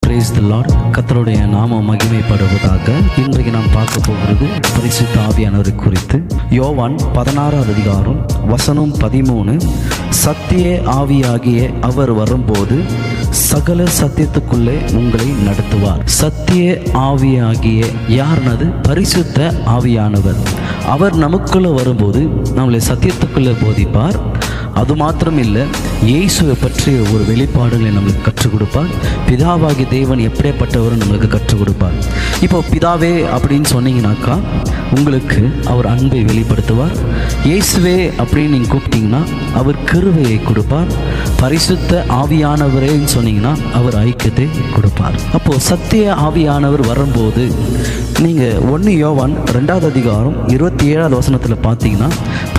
Praise the Lord. கர்த்தருடைய நாமம் மகிமைப்படுவதாக. இன்றைக்கு நாம் பார்க்க போகிறது பரிசுத்த ஆவியானவரை குறித்து. யோவான் 16வது அதிகாரம் வசனம் 13. சத்திய ஆவியாகிய அவர் வரும்போது சகல சத்தியத்துக்குள்ளே உங்களை நடத்துவார். சத்திய ஆவியாகிய யார்னது? பரிசுத்த ஆவியானவர். அவர் நமக்குள்ள வரும்போது நம்மளை சத்தியத்துக்குள்ளே போதிப்பார். அது மாத்திரம் இல்லை, இயேசுவை பற்றிய ஒரு வெளிப்பாடுகளை நம்மளுக்கு கற்றுக் கொடுப்பார். பிதாவாகி தேவன் எப்படிப்பட்டவர் நம்மளுக்கு கற்றுக் கொடுப்பார். இப்போ பிதாவே அப்படின்னு சொன்னீங்கன்னாக்கா உங்களுக்கு அவர் அன்பை வெளிப்படுத்துவார். இயேசுவே அப்படின்னு நீங்கள் கூப்பிட்டீங்கன்னா அவர் கிருபையை கொடுப்பார். பரிசுத்த ஆவியானவரேன்னு சொன்னீங்கன்னா அவர் ஐக்கியத்தை கொடுப்பார். அப்போது சத்திய ஆவியானவர் வரும்போது நீங்கள் 1 யோவான் 2வது அதிகாரம் 27வது வசனத்தில் பார்த்தீங்கன்னா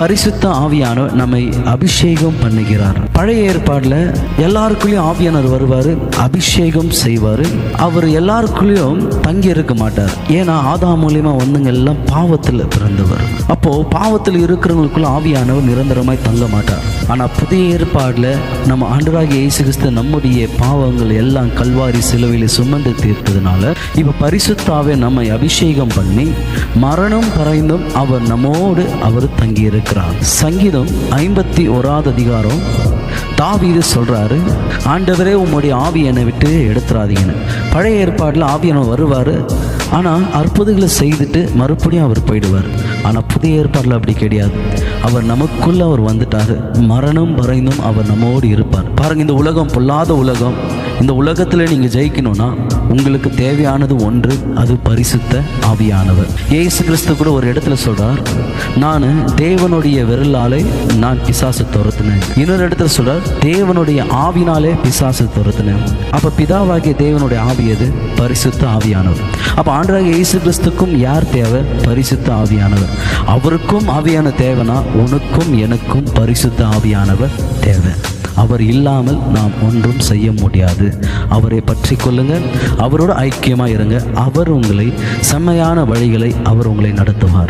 பரிசுத்த ஆவியானவர் நம்மை அபிஷேகம் பண்ணுகிறார். பழைய ஏற்பாடில் எல்லாருக்குள்ளேயும் ஆவியானவர் வருவார், அபிஷேகம் செய்வார். அவர் எல்லாருக்குள்ளேயும் தங்கி இருக்க மாட்டார். ஏன்னா ஆதாம் மூலியமா வந்தவங்க எல்லாம் பாவத்தில் பிறந்தவர். அப்போது பாவத்தில் இருக்கிறவங்களுக்குள்ள ஆவியானவர் நிரந்தரமாய் தங்க மாட்டார். ஆனால் புதிய ஏற்பாடில் நம்ம ஆண்டவராகிய இயேசு கிறிஸ்து நம்முடைய பாவங்கள் எல்லாம் கல்வாரி சிலுவையில் சுமந்து தீர்த்ததுனால இப்போ பரிசுத்தாவே நம்மை அபிஷேகம் பண்ணி மரணம் பறைந்தும் அவர் நம்மோடு அவர் தங்கி இருக்கிறார். சங்கீதம் 51வது அதிகாரம் தாவீது சொல்றாரு, ஆண்டவரே உம்முடைய ஆவி என்னை விட்டு எடுத்துறாதீங்கன்னு. பழைய ஏற்பாட்டில் ஆவியானவர் வருவார், ஆனால் அற்புதங்களை செய்துட்டு மறுபடியும் அவர் போயிடுவார். ஆனால் புதிய ஏற்பாட்டில் அப்படி கிடையாது. அவர் நமக்குள்ள அவர் வந்துட்டார். மரணம் வரைந்தும் அவர் நம்மோடு இருப்பார். பாருங்க, இந்த உலகம் பொல்லாத உலகம். இந்த உலகத்தில் நீங்கள் ஜெயிக்கணும்னா உங்களுக்கு தேவையானது ஒன்று, அது பரிசுத்த ஆவியானவர். இயேசு கிறிஸ்து கூட ஒரு இடத்துல சொல்றார், நான் தேவனுடைய விரலாலே நான் பிசாசு துரத்தினேன். இன்னொரு இடத்துல சொல்றார், தேவனுடைய ஆவினாலே பிசாசு துரத்தினேன். அப்ப பிதாவாகிய தேவனுடைய ஆவி எது? பரிசுத்த ஆவியானவர். அப்ப ஆண்டவராகிய இயேசு கிறிஸ்துக்கும் யார் தேவை? பரிசுத்த ஆவியானவர். அவருக்கும் ஆவியான தேவைனா உனக்கும் எனக்கும் பரிசுத்த ஆவியானவர் தேவை. அவர் இல்லாமல் நாம் ஒன்றும் செய்ய முடியாது. அவரை பற்றி கொள்ளுங்க, அவரோட ஐக்கியமாக இருங்க. அவர் உங்களை செம்மையான வழிகளை அவர் உங்களை நடத்துவார்.